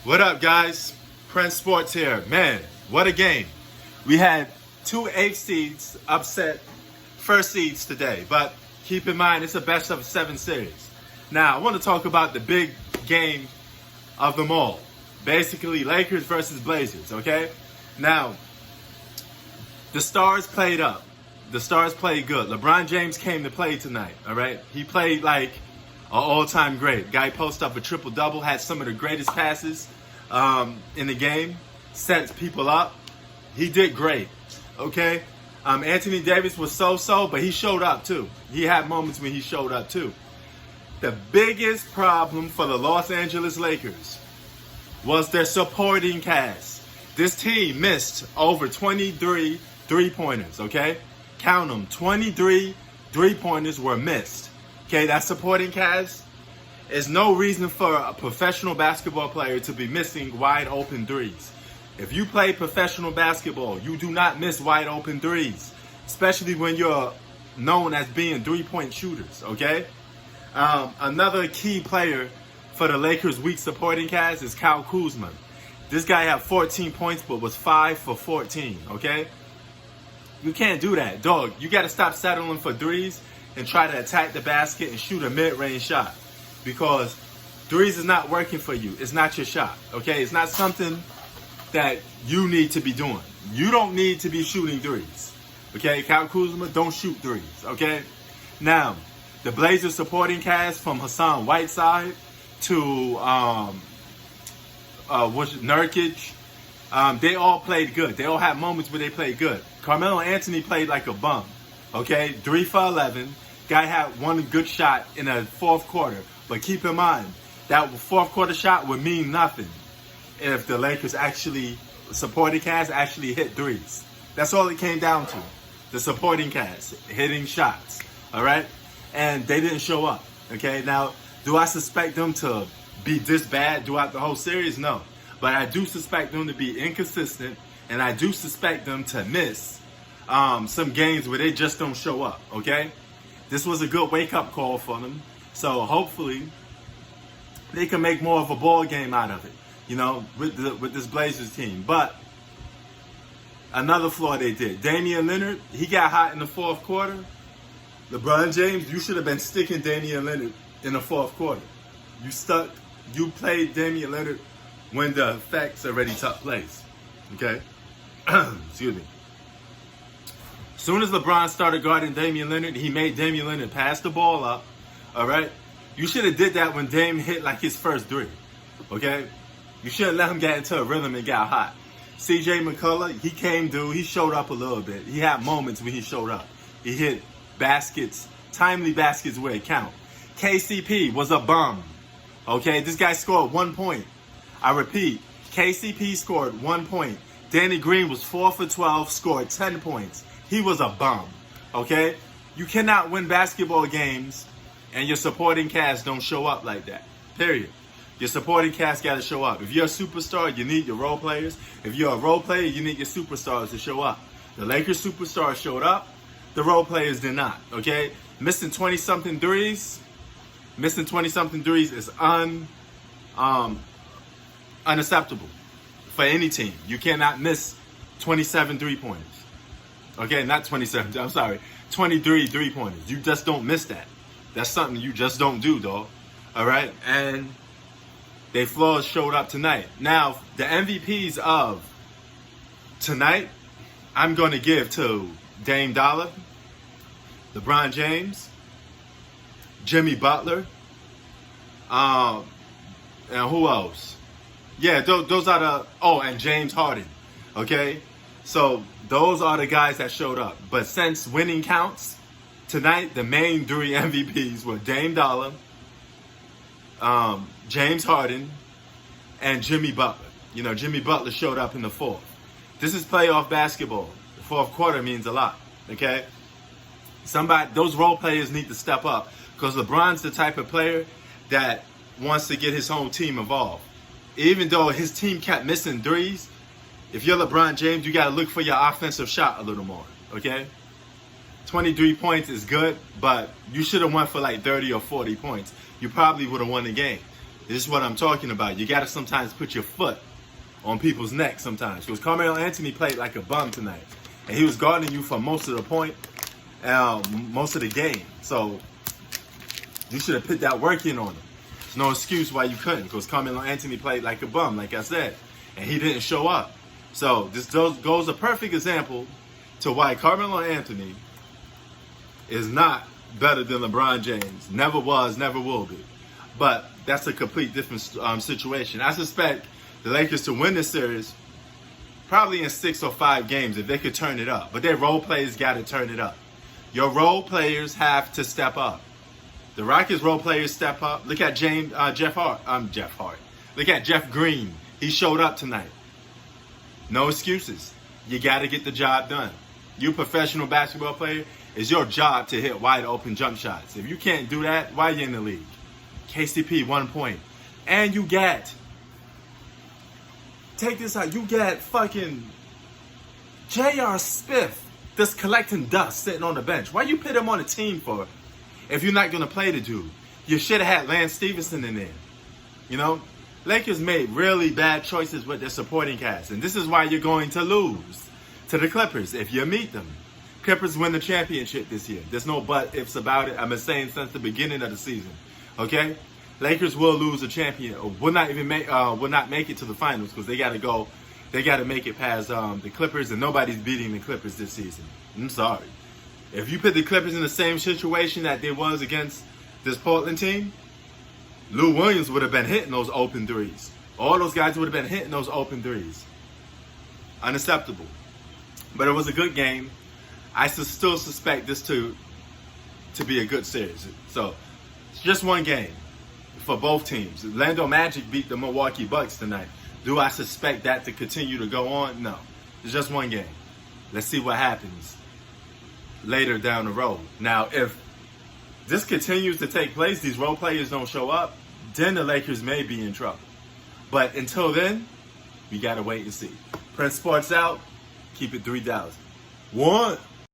What up, guys? Prince Sports here. Man, what a game. We had two 8 seeds upset first seeds today, but keep in mind it's a best of 7 series. Now, I want to talk about the big game of them all. Basically, Lakers versus Blazers, okay? Now, the Stars played up. The Stars played good. LeBron James came to play tonight, all right? He played like an all-time great. Guy posted up a triple-double, had some of the greatest passes in the game, set people up. He did great, okay? Anthony Davis was so-so, but he showed up too. He had moments when he showed up too. The biggest problem for the Los Angeles Lakers was their supporting cast. This team missed over 23 three-pointers, okay? Count them, 23 three-pointers were missed. Okay, that supporting cast is no reason for a professional basketball player to be missing wide open threes. If you play professional basketball, you do not miss wide open threes, especially when you're known as being three-point shooters, okay? Another key player for the Lakers' weak supporting cast is Kyle Kuzma. This guy had 14 points but was 5 for 14, okay? You can't do that, dog. You got to stop settling for threes and try to attack the basket and shoot a mid-range shot, because threes is not working for you. It's not your shot, okay? It's not something that you need to be doing. You don't need to be shooting threes, okay? Kyle Kuzma, don't shoot threes, okay? Now, the Blazers supporting cast from Hassan Whiteside to Nurkic, they all played good. They all had moments where they played good. Carmelo Anthony played like a bum, okay? 3 for 11. Guy had one good shot in the fourth quarter. But keep in mind, that fourth quarter shot would mean nothing if the Lakers actually, supporting cast actually hit threes. That's all it came down to. The supporting cast hitting shots, all right? And they didn't show up, okay? Now, do I suspect them to be this bad throughout the whole series? No. But I do suspect them to be inconsistent, and I do suspect them to miss some games where they just don't show up, okay? This was a good wake-up call for them. So hopefully they can make more of a ball game out of it, you know, with this Blazers team. But another flaw they did. Damian Lillard, he got hot in the fourth quarter. LeBron James, you should have been sticking Damian Lillard in the fourth quarter. You played Damian Lillard when the effects already took place, okay? Excuse me. As soon as LeBron started guarding Damian Lillard, he made Damian Lillard pass the ball up, all right? You should have did that when Dame hit like his first three, okay? You shouldn't let him get into a rhythm and got hot. CJ McCullough, he came through. He showed up a little bit. He had moments when he showed up. He hit baskets, timely baskets where it count. KCP was a bum, okay? This guy scored 1 point. I repeat, KCP scored 1 point. Danny Green was 4 for 12, scored 10 points. He was a bum, okay? You cannot win basketball games and your supporting cast don't show up like that, period. Your supporting cast got to show up. If you're a superstar, you need your role players. If you're a role player, you need your superstars to show up. The Lakers superstars showed up. The role players did not, okay? Missing 20-something threes is unacceptable for any team. You cannot miss 27 three-pointers. Okay, not 27, I'm sorry, 23 three-pointers. You just don't miss that. That's something you just don't do, dog. All right? And they flaws showed up tonight. Now, the MVPs of tonight, I'm going to give to Dame Dollar, LeBron James, Jimmy Butler, and who else? Yeah, those are the, and James Harden, okay? So those are the guys that showed up. But since winning counts, tonight the main 3 MVPs were Dame Dollar, James Harden, and Jimmy Butler. You know, Jimmy Butler showed up in the fourth. This is playoff basketball. The fourth quarter means a lot, okay? Those role players need to step up, because LeBron's the type of player that wants to get his own team involved. Even though his team kept missing threes, if you're LeBron James, you got to look for your offensive shot a little more, okay? 23 points is good, but you should have won for like 30 or 40 points. You probably would have won the game. This is what I'm talking about. You got to sometimes put your foot on people's neck sometimes. Because Carmelo Anthony played like a bum tonight. And he was guarding you for most of the point, most of the game. So you should have put that work in on him. There's no excuse why you couldn't. Because Carmelo Anthony played like a bum, like I said. And he didn't show up. So this goes a perfect example to why Carmelo Anthony is not better than LeBron James. Never was, never will be. But that's a complete different situation. I suspect the Lakers to win this series probably in 6 or 5 games if they could turn it up. But their role players got to turn it up. Your role players have to step up. The Rockets role players step up. Look at Jeff Hart. Look at Jeff Green. He showed up tonight. No excuses. You got to get the job done. You professional basketball player, it's your job to hit wide open jump shots. If you can't do that, why are you in the league? KCP, 1 point. And you get, take this out, you get fucking J.R. Smith that's collecting dust sitting on the bench. Why you put him on a team for if you're not going to play the dude? You should have had Lance Stevenson in there. You know? Lakers made really bad choices with their supporting cast. And this is why you're going to lose to the Clippers if you meet them. Clippers win the championship this year. There's no but ifs about it. I've been saying since the beginning of the season. Okay? Lakers will lose a champion. Or will not make it to the finals because they got to go. They got to make it past the Clippers, and nobody's beating the Clippers this season. I'm sorry. If you put the Clippers in the same situation that they was against this Portland team, Lou Williams would have been hitting those open threes. All those guys would have been hitting those open threes. Unacceptable. But it was a good game. I still suspect this to be a good series. So, it's just one game for both teams. Orlando Magic beat the Milwaukee Bucks tonight. Do I suspect that to continue to go on? No. It's just one game. Let's see what happens later down the road. Now, if this continues to take place, these role players don't show up, then the Lakers may be in trouble. But until then, we got to wait and see. Prince Sports out. Keep it 3,000. 1.